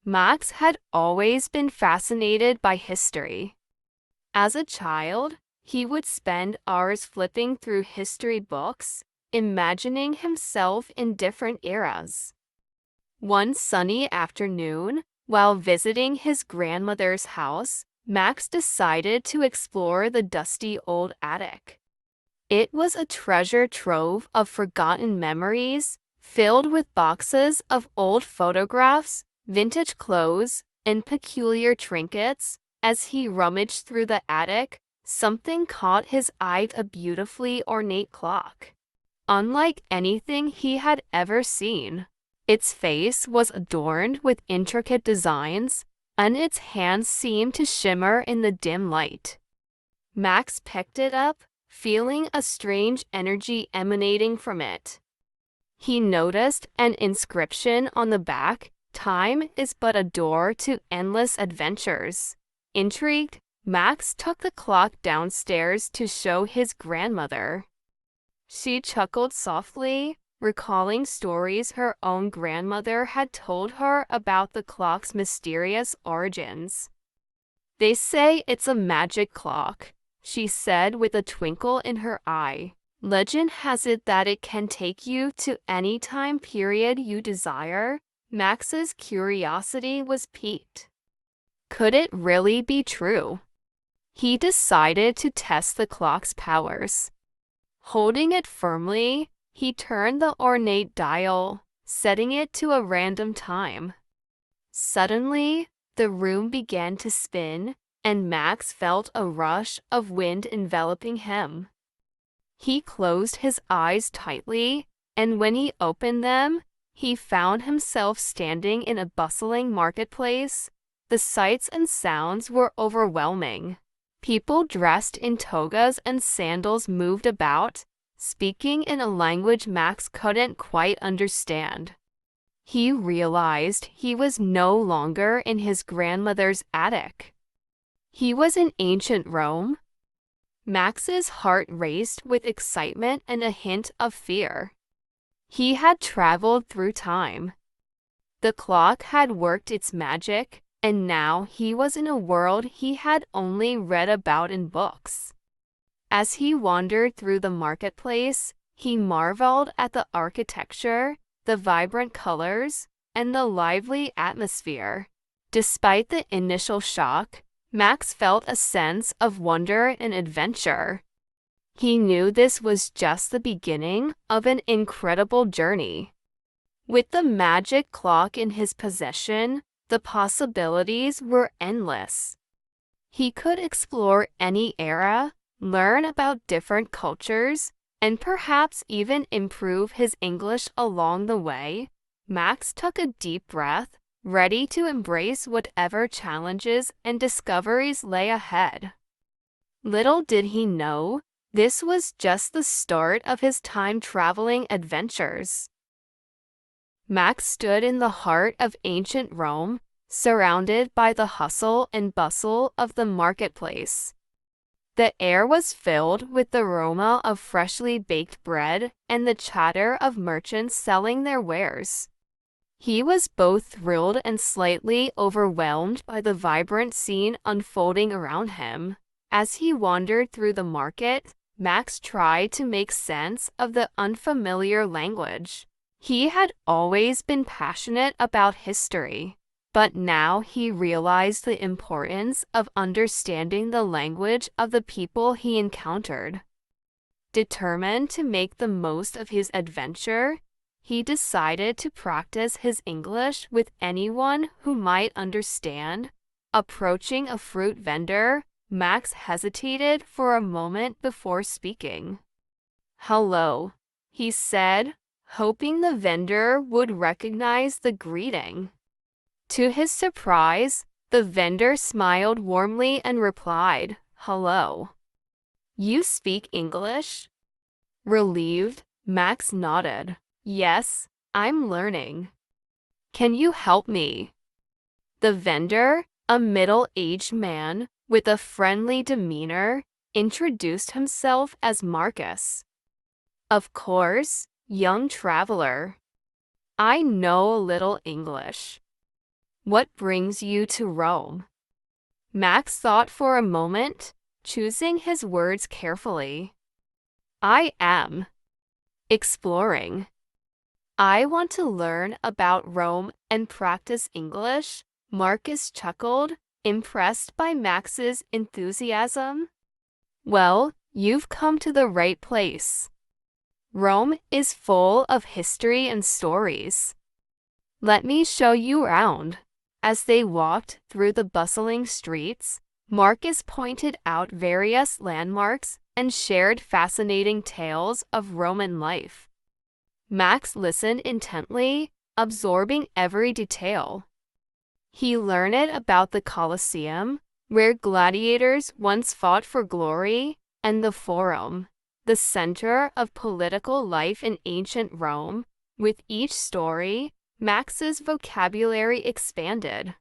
Max had always been fascinated by history. As a child, he would spend hours flipping through history books, imagining himself in different eras. One sunny afternoon, while visiting his grandmother's house, Max decided to explore the dusty old attic. It was a treasure trove of forgotten memories, filled with boxes of old photographs, vintage clothes, and peculiar trinkets. As he rummaged through the attic, something caught his eye: a beautifully ornate clock. Unlike anything he had ever seen, its face was adorned with intricate designs, and its hands seemed to shimmer in the dim light. Max picked it up, feeling a strange energy emanating from it. He noticed an inscription on the back: "Time is but a door to endless adventures." Intrigued, Max took the clock downstairs to show his grandmother. She chuckled softly, recalling stories her own grandmother had told her about the clock's mysterious origins. "They say it's a magic clock," she said with a twinkle in her eye. "Legend has it that it can take you to any time period you desire." Max's curiosity was piqued. Could it really be true? He decided to test the clock's powers. Holding it firmly, he turned the ornate dial, setting it to a random time. Suddenly, the room began to spin, and Max felt a rush of wind enveloping him. He closed his eyes tightly, and when he opened them, he found himself standing in a bustling marketplace. The sights and sounds were overwhelming. People dressed in togas and sandals moved about, speaking in a language Max couldn't quite understand. He realized he was no longer in his grandmother's attic. He was in ancient Rome. Max's heart raced with excitement and a hint of fear. He had traveled through time. The clock had worked its magic, and now he was in a world he had only read about in books. As he wandered through the marketplace, he marveled at the architecture, the vibrant colors, and the lively atmosphere. Despite the initial shock, Max felt a sense of wonder and adventure. He knew this was just the beginning of an incredible journey. With the magic clock in his possession, the possibilities were endless. He could explore any era, learn about different cultures, and perhaps even improve his English along the way. Max took a deep breath, ready to embrace whatever challenges and discoveries lay ahead. Little did he know, this was just the start of his time-traveling adventures. Max stood in the heart of ancient Rome, surrounded by the hustle and bustle of the marketplace. The air was filled with the aroma of freshly baked bread and the chatter of merchants selling their wares. He was both thrilled and slightly overwhelmed by the vibrant scene unfolding around him. As he wandered through the market, Max tried to make sense of the unfamiliar language. He had always been passionate about history, but now he realized the importance of understanding the language of the people he encountered. Determined to make the most of his adventure, he decided to practice his English with anyone who might understand. Approaching a fruit vendor, Max hesitated for a moment before speaking. "Hello," he said, hoping the vendor would recognize the greeting. To his surprise, the vendor smiled warmly and replied, "Hello. You speak English?" Relieved, Max nodded. "Yes, I'm learning. Can you help me?" The vendor, a middle-aged man with a friendly demeanor, introduced himself as Marcus. "Of course, young traveler. I know a little English." What brings you to Rome? Max thought for a moment, choosing his words carefully. I am exploring. I want to learn about Rome and practice English. Marcus chuckled, impressed by Max's enthusiasm. Well, you've come to the right place. Rome is full of history and stories. Let me show you around. As they walked through the bustling streets, Marcus pointed out various landmarks and shared fascinating tales of Roman life. Max listened intently, absorbing every detail. He learned about the Colosseum, where gladiators once fought for glory, and the Forum, the center of political life in ancient Rome. With each story, Max's vocabulary expanded.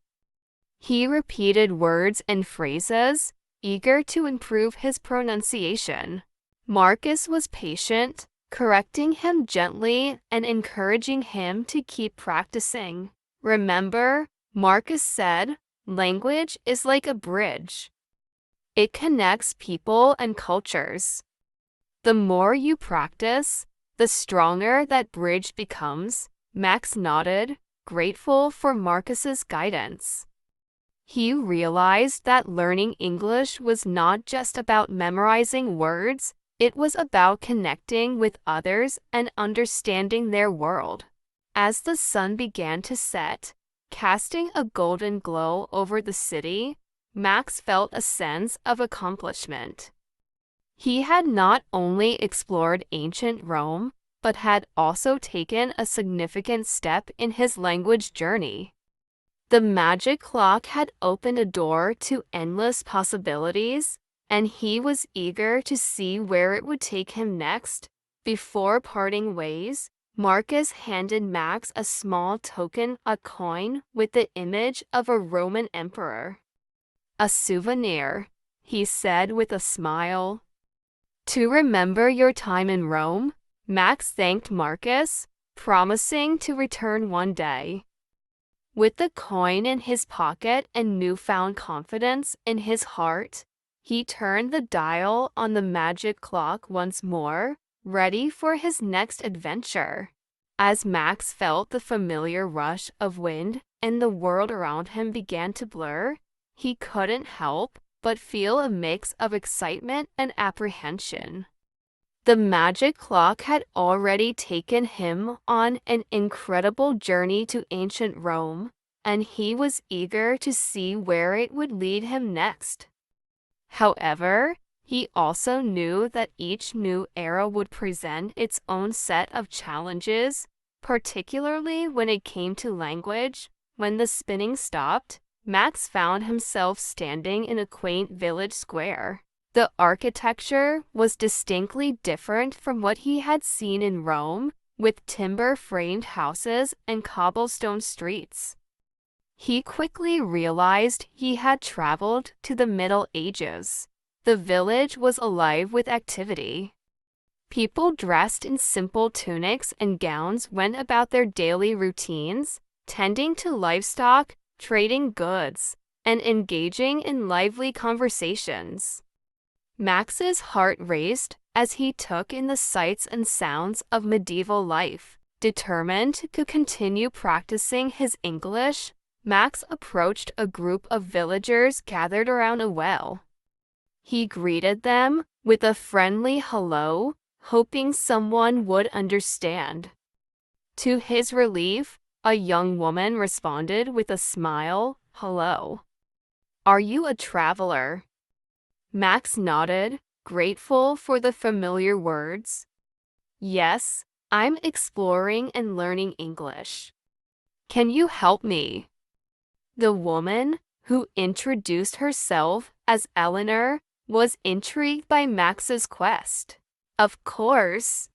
He repeated words and phrases, eager to improve his pronunciation. Marcus was patient, correcting him gently and encouraging him to keep practicing. Remember, Marcus said, language is like a bridge. It connects people and cultures. The more you practice, the stronger that bridge becomes. Max nodded, grateful for Marcus's guidance. He realized that learning English was not just about memorizing words, it was about connecting with others and understanding their world. As the sun began to set, casting a golden glow over the city, Max felt a sense of accomplishment. He had not only explored ancient Rome, but had also taken a significant step in his language journey. The magic clock had opened a door to endless possibilities, and he was eager to see where it would take him next. Before parting ways, Marcus handed Max a small token, a coin with the image of a Roman emperor. A souvenir, he said with a smile. To remember your time in Rome, Max thanked Marcus, promising to return one day. With the coin in his pocket and newfound confidence in his heart, he turned the dial on the magic clock once more, ready for his next adventure. As Max felt the familiar rush of wind and the world around him began to blur, he couldn't help but feel a mix of excitement and apprehension. The magic clock had already taken him on an incredible journey to ancient Rome, and he was eager to see where it would lead him next. However, he also knew that each new era would present its own set of challenges, particularly when it came to language. When the spinning stopped, Max found himself standing in a quaint village square. The architecture was distinctly different from what he had seen in Rome, with timber-framed houses and cobblestone streets. He quickly realized he had traveled to the Middle Ages. The village was alive with activity. People dressed in simple tunics and gowns went about their daily routines, tending to livestock, trading goods, and engaging in lively conversations. Max's heart raced as he took in the sights and sounds of medieval life. Determined to continue practicing his English, Max approached a group of villagers gathered around a well. He greeted them with a friendly hello, hoping someone would understand. To his relief, a young woman responded with a smile, "Hello. Are you a traveler?" Max nodded, grateful for the familiar words. "Yes, I'm exploring and learning English. Can you help me?" The woman, who introduced herself as Eleanor, was intrigued by Max's quest. "Of course.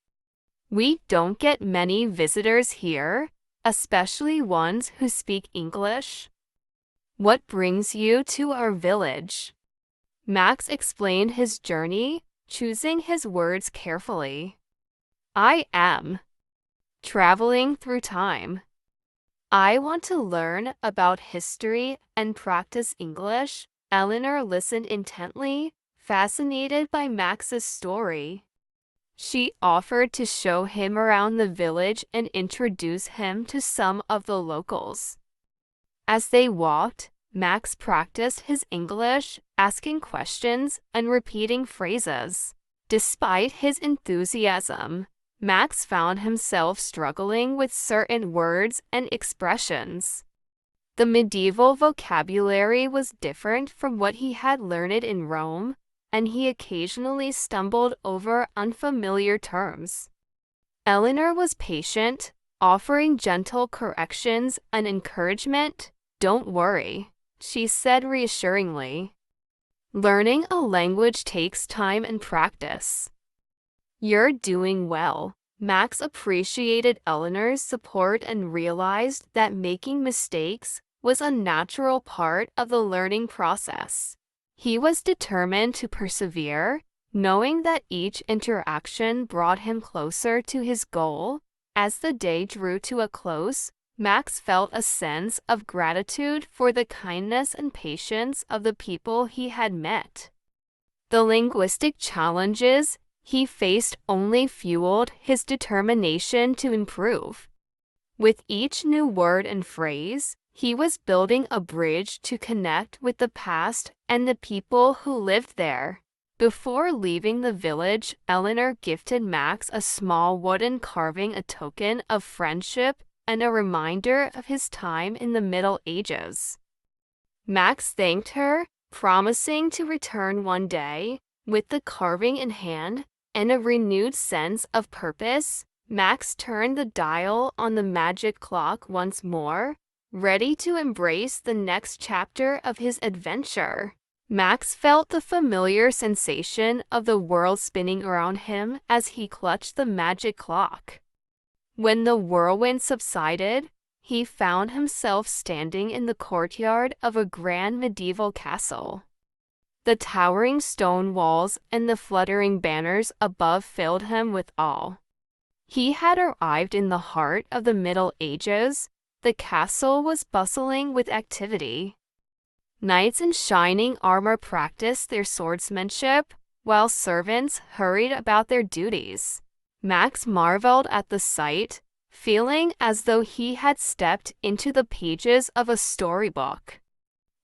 We don't get many visitors here, especially ones who speak English. What brings you to our village?" Max explained his journey, choosing his words carefully. "I am traveling through time. I want to learn about history and practice English. Eleanor listened intently, fascinated by Max's story. She offered to show him around the village and introduce him to some of the locals. As they walked, Max practiced his English, asking questions and repeating phrases. Despite his enthusiasm, Max found himself struggling with certain words and expressions. The medieval vocabulary was different from what he had learned in Rome, and he occasionally stumbled over unfamiliar terms. Eleanor was patient, offering gentle corrections and encouragement. "Don't worry," she said reassuringly. "Learning a language takes time and practice." "You're doing well." Max appreciated Eleanor's support and realized that making mistakes was a natural part of the learning process. He was determined to persevere, knowing that each interaction brought him closer to his goal. As the day drew to a close, Max felt a sense of gratitude for the kindness and patience of the people he had met. The linguistic challenges he faced only fueled his determination to improve. With each new word and phrase, he was building a bridge to connect with the past and the people who lived there. Before leaving the village, Eleanor gifted Max a small wooden carving, a token of friendship and a reminder of his time in the Middle Ages. Max thanked her, promising to return one day. With the carving in hand and a renewed sense of purpose, Max turned the dial on the magic clock once more, ready to embrace the next chapter of his adventure. Max felt the familiar sensation of the world spinning around him as he clutched the magic clock. When the whirlwind subsided, he found himself standing in the courtyard of a grand medieval castle. The towering stone walls and the fluttering banners above filled him with awe. He had arrived in the heart of the Middle Ages. The castle was bustling with activity. Knights in shining armor practiced their swordsmanship, while servants hurried about their duties. Max marveled at the sight, feeling as though he had stepped into the pages of a storybook.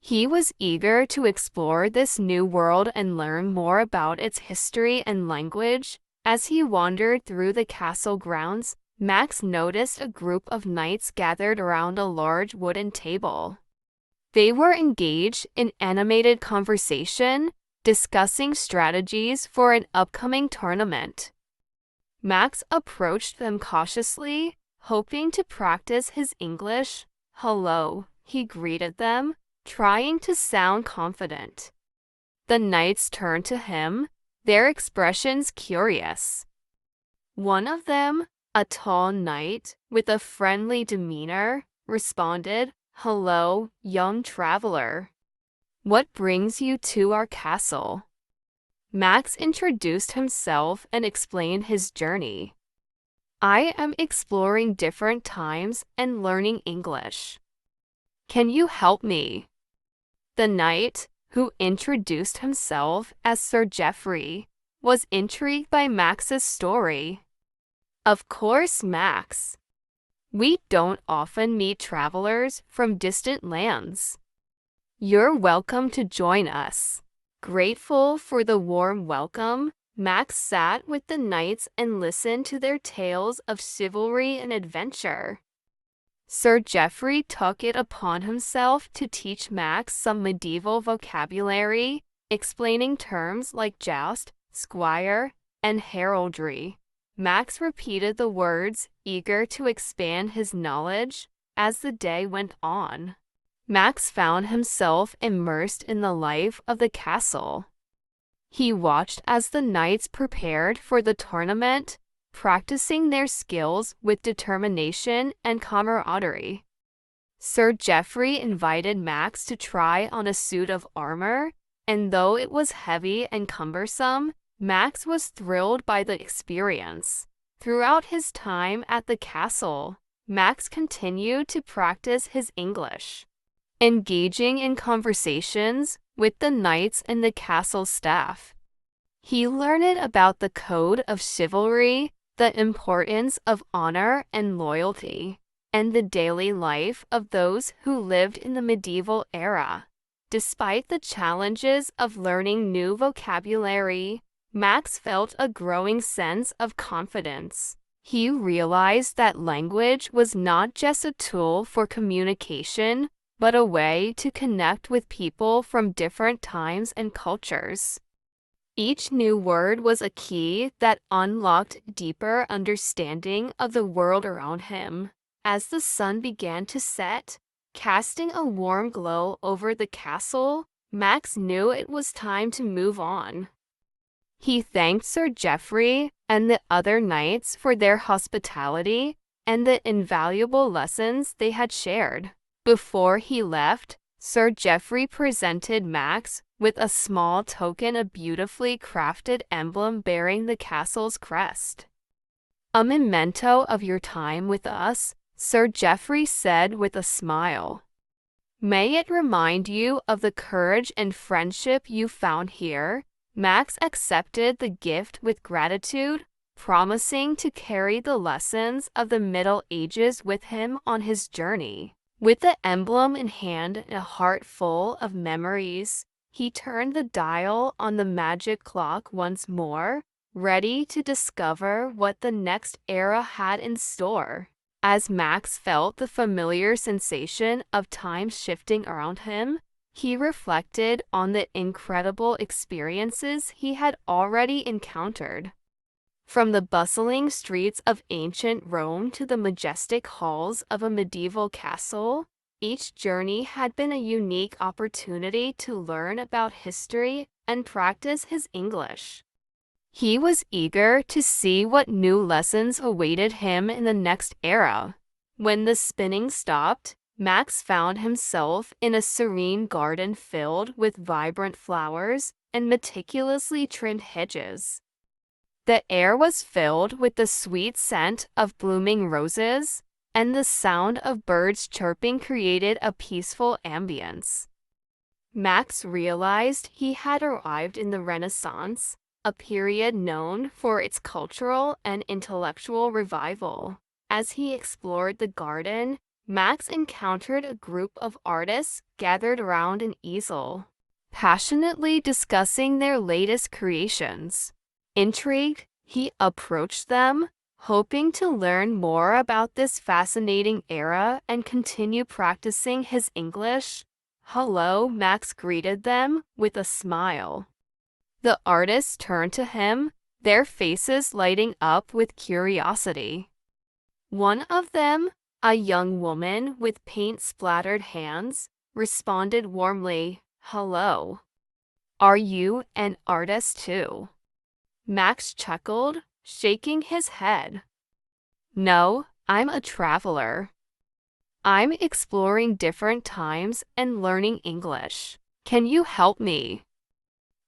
He was eager to explore this new world and learn more about its history and language. As he wandered through the castle grounds, Max noticed a group of knights gathered around a large wooden table. They were engaged in animated conversation, discussing strategies for an upcoming tournament. Max approached them cautiously, hoping to practice his English. "Hello," he greeted them, trying to sound confident. The knights turned to him, their expressions curious. One of them, a tall knight with a friendly demeanor, responded, "Hello, young traveler. What brings you to our castle?" Max introduced himself and explained his journey. "I am exploring different times and learning English. Can you help me?" The knight, who introduced himself as Sir Geoffrey, was intrigued by Max's story. "Of course, Max. We don't often meet travelers from distant lands. You're welcome to join us." Grateful for the warm welcome, Max sat with the knights and listened to their tales of chivalry and adventure. Sir Geoffrey took it upon himself to teach Max some medieval vocabulary, explaining terms like joust, squire, and heraldry. Max repeated the words, eager to expand his knowledge. As the day went on, Max found himself immersed in the life of the castle. He watched as the knights prepared for the tournament, practicing their skills with determination and camaraderie. Sir Geoffrey invited Max to try on a suit of armor, and though it was heavy and cumbersome, Max was thrilled by the experience. Throughout his time at the castle, Max continued to practice his English, engaging in conversations with the knights and the castle staff. He learned about the code of chivalry, the importance of honor and loyalty, and the daily life of those who lived in the medieval era. Despite the challenges of learning new vocabulary, Max felt a growing sense of confidence. He realized that language was not just a tool for communication, but a way to connect with people from different times and cultures. Each new word was a key that unlocked deeper understanding of the world around him. As the sun began to set, casting a warm glow over the castle, Max knew it was time to move on. He thanked Sir Geoffrey and the other knights for their hospitality and the invaluable lessons they had shared. Before he left, Sir Geoffrey presented Max with a small token, a beautifully crafted emblem bearing the castle's crest. "A memento of your time with us," Sir Geoffrey said with a smile. "May it remind you of the courage and friendship you found here." Max accepted the gift with gratitude, promising to carry the lessons of the Middle Ages with him on his journey. With the emblem in hand and a heart full of memories, he turned the dial on the magic clock once more, ready to discover what the next era had in store. As Max felt the familiar sensation of time shifting around him, he reflected on the incredible experiences he had already encountered. From the bustling streets of ancient Rome to the majestic halls of a medieval castle, each journey had been a unique opportunity to learn about history and practice his English. He was eager to see what new lessons awaited him in the next era. When the spinning stopped, Max found himself in a serene garden filled with vibrant flowers and meticulously trimmed hedges. The air was filled with the sweet scent of blooming roses, and the sound of birds chirping created a peaceful ambience. Max realized he had arrived in the Renaissance, a period known for its cultural and intellectual revival. As he explored the garden, Max encountered a group of artists gathered around an easel, passionately discussing their latest creations. Intrigued, he approached them, hoping to learn more about this fascinating era and continue practicing his English. "Hello," Max greeted them with a smile. The artists turned to him, their faces lighting up with curiosity. One of them, a young woman with paint-splattered hands, responded warmly, "Hello. Are you an artist too?" Max chuckled, shaking his head. "No, I'm a traveler. I'm exploring different times and learning English. Can you help me?"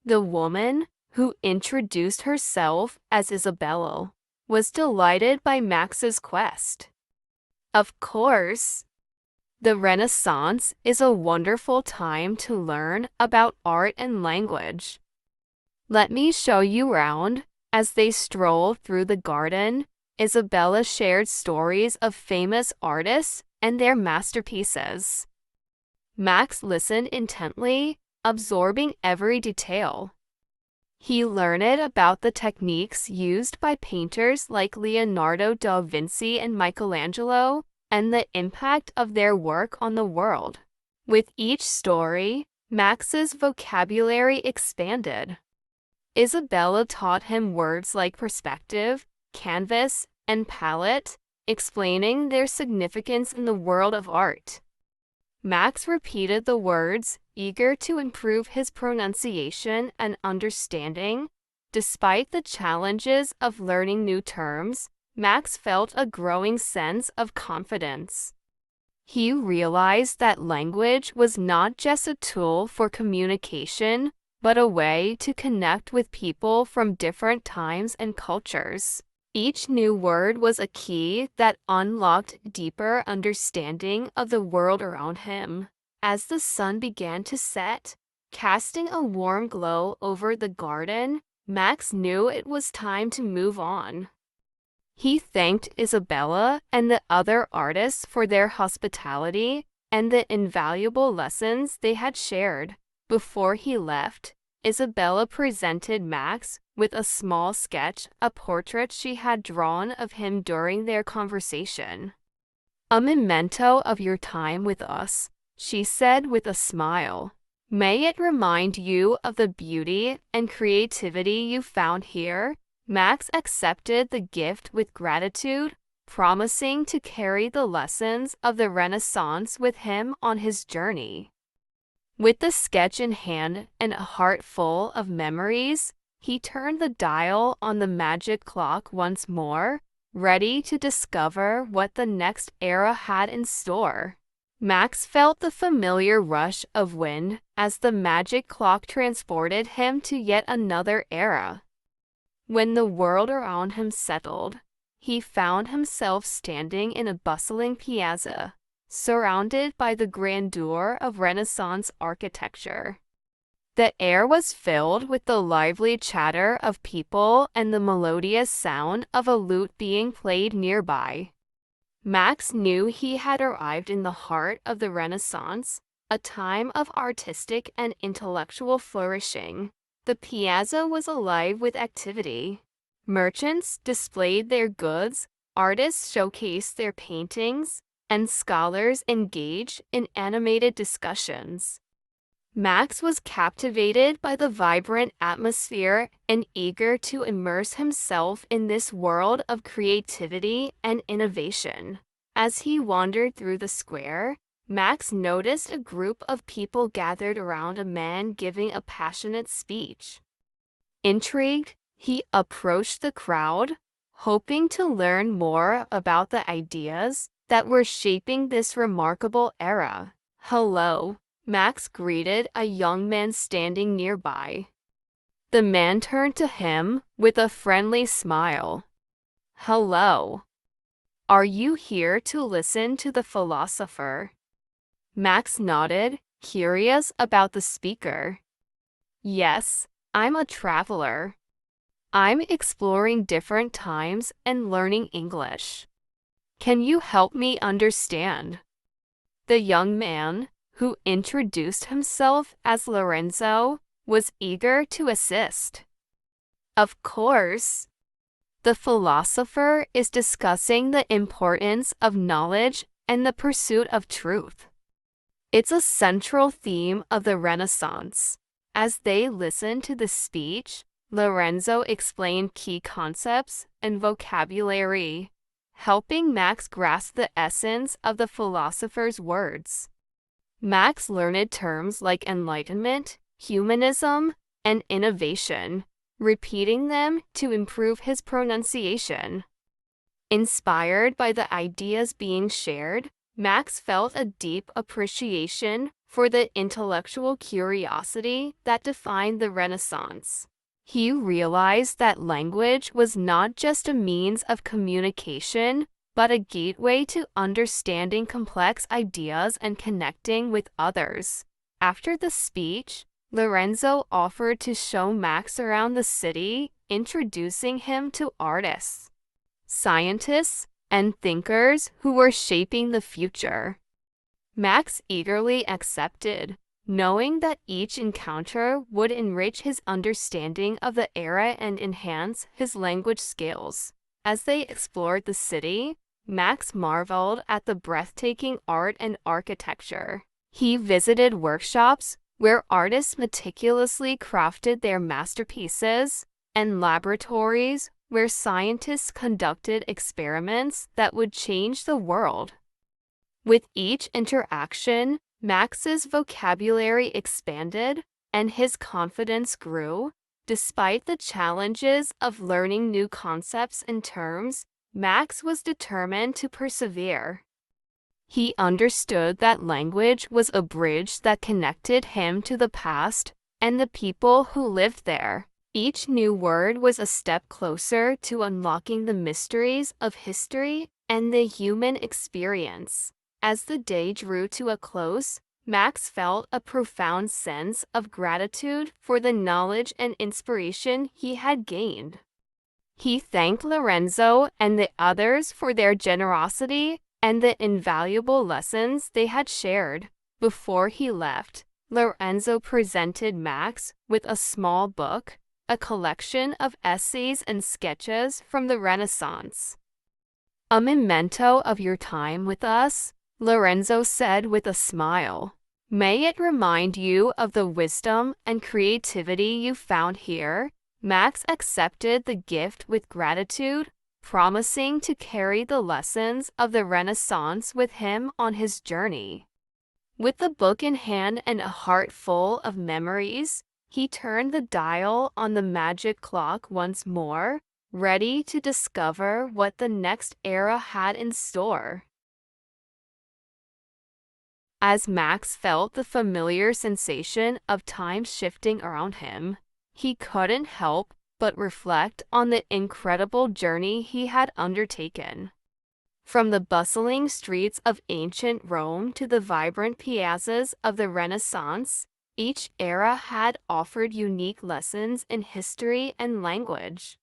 The woman, who introduced herself as Isabella, was delighted by Max's quest. "Of course. The Renaissance is a wonderful time to learn about art and language. Let me show you around." As they strolled through the garden, Isabella shared stories of famous artists and their masterpieces. Max listened intently, absorbing every detail. He learned about the techniques used by painters like Leonardo da Vinci and Michelangelo, and the impact of their work on the world. With each story, Max's vocabulary expanded. Isabella taught him words like perspective, canvas, and palette, explaining their significance in the world of art. Max repeated the words, eager to improve his pronunciation and understanding. Despite the challenges of learning new terms, Max felt a growing sense of confidence. He realized that language was not just a tool for communication, but a way to connect with people from different times and cultures. Each new word was a key that unlocked deeper understanding of the world around him. As the sun began to set, casting a warm glow over the garden, Max knew it was time to move on. He thanked Isabella and the other artists for their hospitality and the invaluable lessons they had shared. Before he left, Isabella presented Max with a small sketch, a portrait she had drawn of him during their conversation. "A memento of your time with us," she said with a smile. "May it remind you of the beauty and creativity you found here." Max accepted the gift with gratitude, promising to carry the lessons of the Renaissance with him on his journey. With the sketch in hand and a heart full of memories, he turned the dial on the magic clock once more, ready to discover what the next era had in store. Max felt the familiar rush of wind as the magic clock transported him to yet another era. When the world around him settled, he found himself standing in a bustling piazza, surrounded by the grandeur of Renaissance architecture. The air was filled with the lively chatter of people and the melodious sound of a lute being played nearby. Max knew he had arrived in the heart of the Renaissance, a time of artistic and intellectual flourishing. The piazza was alive with activity. Merchants displayed their goods, artists showcased their paintings, and scholars engaged in animated discussions. Max was captivated by the vibrant atmosphere and eager to immerse himself in this world of creativity and innovation. As he wandered through the square, Max noticed a group of people gathered around a man giving a passionate speech. Intrigued, he approached the crowd, hoping to learn more about the ideas that were shaping this remarkable era. "Hello," Max greeted a young man standing nearby. The man turned to him with a friendly smile. "Hello. Are you here to listen to the philosopher?" Max nodded, curious about the speaker. "Yes, I'm a traveler. I'm exploring different times and learning English. Can you help me understand?" The young man, who introduced himself as Lorenzo, was eager to assist. "Of course. The philosopher is discussing the importance of knowledge and the pursuit of truth. It's a central theme of the Renaissance." As they listened to the speech, Lorenzo explained key concepts and vocabulary, helping Max grasp the essence of the philosopher's words. Max learned terms like enlightenment, humanism, and innovation, repeating them to improve his pronunciation. Inspired by the ideas being shared, Max felt a deep appreciation for the intellectual curiosity that defined the Renaissance. He realized that language was not just a means of communication, but a gateway to understanding complex ideas and connecting with others. After the speech, Lorenzo offered to show Max around the city, introducing him to artists, scientists, and thinkers who were shaping the future. Max eagerly accepted, knowing that each encounter would enrich his understanding of the era and enhance his language skills. As they explored the city, Max marveled at the breathtaking art and architecture. He visited workshops where artists meticulously crafted their masterpieces, and laboratories where scientists conducted experiments that would change the world. With each interaction, Max's vocabulary expanded and his confidence grew. Despite the challenges of learning new concepts and terms, Max was determined to persevere. He understood that language was a bridge that connected him to the past and the people who lived there. Each new word was a step closer to unlocking the mysteries of history and the human experience. As the day drew to a close, Max felt a profound sense of gratitude for the knowledge and inspiration he had gained. He thanked Lorenzo and the others for their generosity and the invaluable lessons they had shared. Before he left, Lorenzo presented Max with a small book, a collection of essays and sketches from the Renaissance. "A memento of your time with us," Lorenzo said with a smile. "May it remind you of the wisdom and creativity you found here." Max accepted the gift with gratitude, promising to carry the lessons of the Renaissance with him on his journey. With the book in hand and a heart full of memories, he turned the dial on the magic clock once more, ready to discover what the next era had in store. As Max felt the familiar sensation of time shifting around him, he couldn't help but reflect on the incredible journey he had undertaken. From the bustling streets of ancient Rome to the vibrant piazzas of the Renaissance, each era had offered unique lessons in history and language.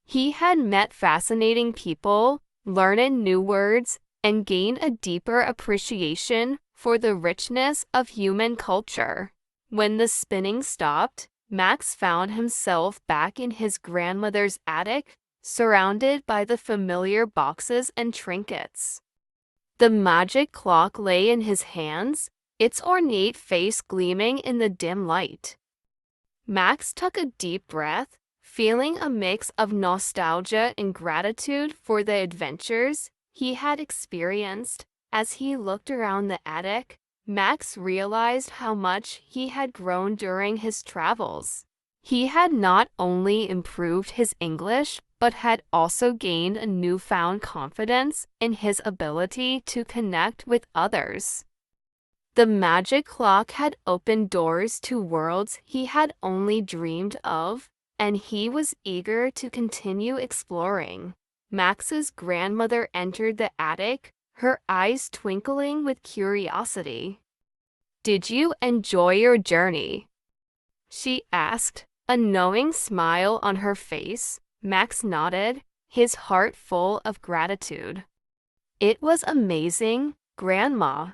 He had met fascinating people, learned new words, and gained a deeper appreciation for the richness of human culture. When the spinning stopped, Max found himself back in his grandmother's attic, surrounded by the familiar boxes and trinkets. The magic clock lay in his hands, its ornate face gleaming in the dim light. Max took a deep breath, feeling a mix of nostalgia and gratitude for the adventures he had experienced. As he looked around the attic, Max realized how much he had grown during his travels. He had not only improved his English, but had also gained a newfound confidence in his ability to connect with others. The magic clock had opened doors to worlds he had only dreamed of, and he was eager to continue exploring. Max's grandmother entered the attic, her eyes twinkling with curiosity. "Did you enjoy your journey?" she asked, a knowing smile on her face. Max nodded, his heart full of gratitude. "It was amazing, Grandma.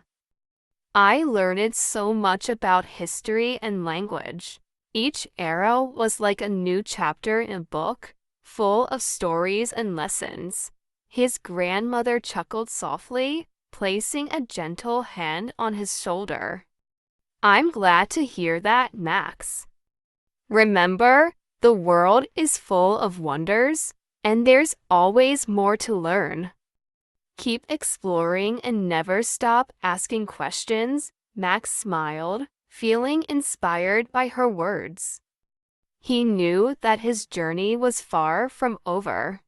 I learned so much about history and language. Each era was like a new chapter in a book, full of stories and lessons." His grandmother chuckled softly, placing a gentle hand on his shoulder. "I'm glad to hear that, Max. Remember, the world is full of wonders, and there's always more to learn. Keep exploring and never stop asking questions." Max smiled, feeling inspired by her words. He knew that his journey was far from over.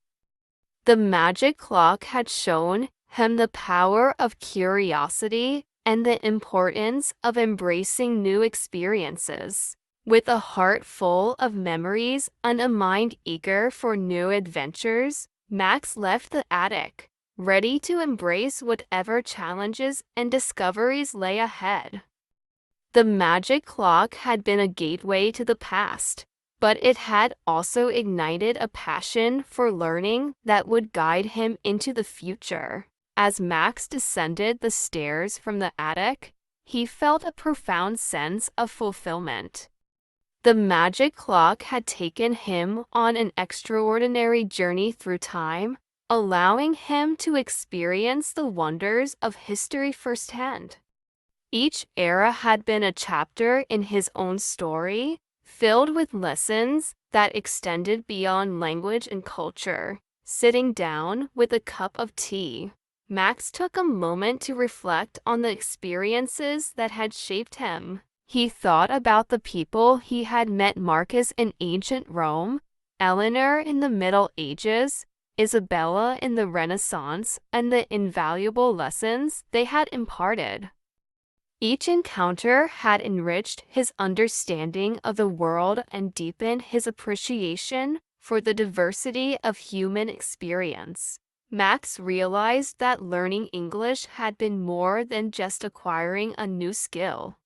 The magic clock had shown him the power of curiosity and the importance of embracing new experiences. With a heart full of memories and a mind eager for new adventures, Max left the attic, ready to embrace whatever challenges and discoveries lay ahead. The magic clock had been a gateway to the past, but it had also ignited a passion for learning that would guide him into the future. As Max descended the stairs from the attic, he felt a profound sense of fulfillment. The magic clock had taken him on an extraordinary journey through time, allowing him to experience the wonders of history firsthand. Each era had been a chapter in his own story, filled with lessons that extended beyond language and culture. Sitting down with a cup of tea, Max took a moment to reflect on the experiences that had shaped him. He thought about the people he had met: Marcus in ancient Rome, Eleanor in the Middle Ages, Isabella in the Renaissance, and the invaluable lessons they had imparted. Each encounter had enriched his understanding of the world and deepened his appreciation for the diversity of human experience. Max realized that learning English had been more than just acquiring a new skill.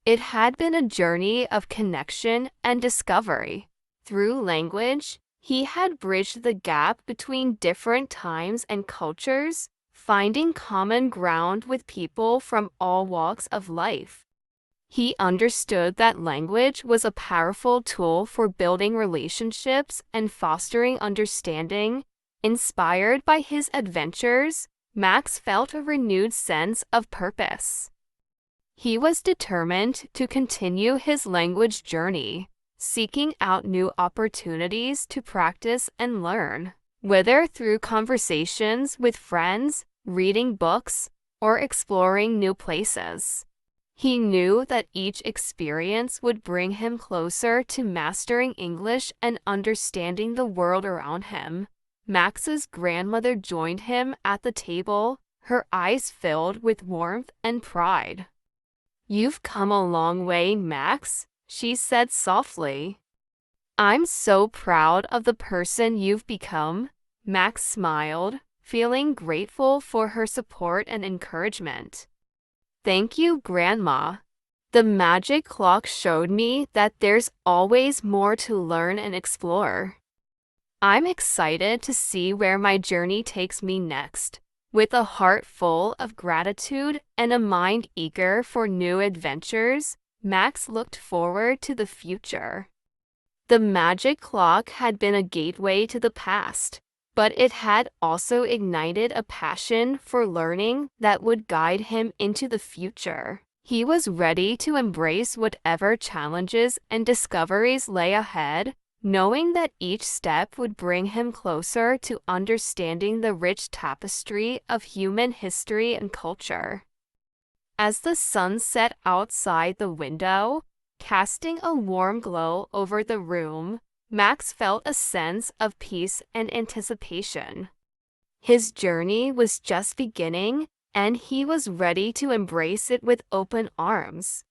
It had been a journey of connection and discovery. Through language, he had bridged the gap between different times and cultures, finding common ground with people from all walks of life. He understood that language was a powerful tool for building relationships and fostering understanding. Inspired by his adventures, Max felt a renewed sense of purpose. He was determined to continue his language journey, seeking out new opportunities to practice and learn, whether through conversations with friends, reading books, or exploring new places. He knew that each experience would bring him closer to mastering English and understanding the world around him. Max's grandmother joined him at the table, her eyes filled with warmth and pride. "You've come a long way, Max," she said softly. "I'm so proud of the person you've become." Max smiled, feeling grateful for her support and encouragement. "Thank you, Grandma. The magic clock showed me that there's always more to learn and explore. I'm excited to see where my journey takes me next." With a heart full of gratitude and a mind eager for new adventures, Max looked forward to the future. The magic clock had been a gateway to the past, but it had also ignited a passion for learning that would guide him into the future. He was ready to embrace whatever challenges and discoveries lay ahead, knowing that each step would bring him closer to understanding the rich tapestry of human history and culture. As the sun set outside the window, casting a warm glow over the room, Max felt a sense of peace and anticipation. His journey was just beginning, and he was ready to embrace it with open arms.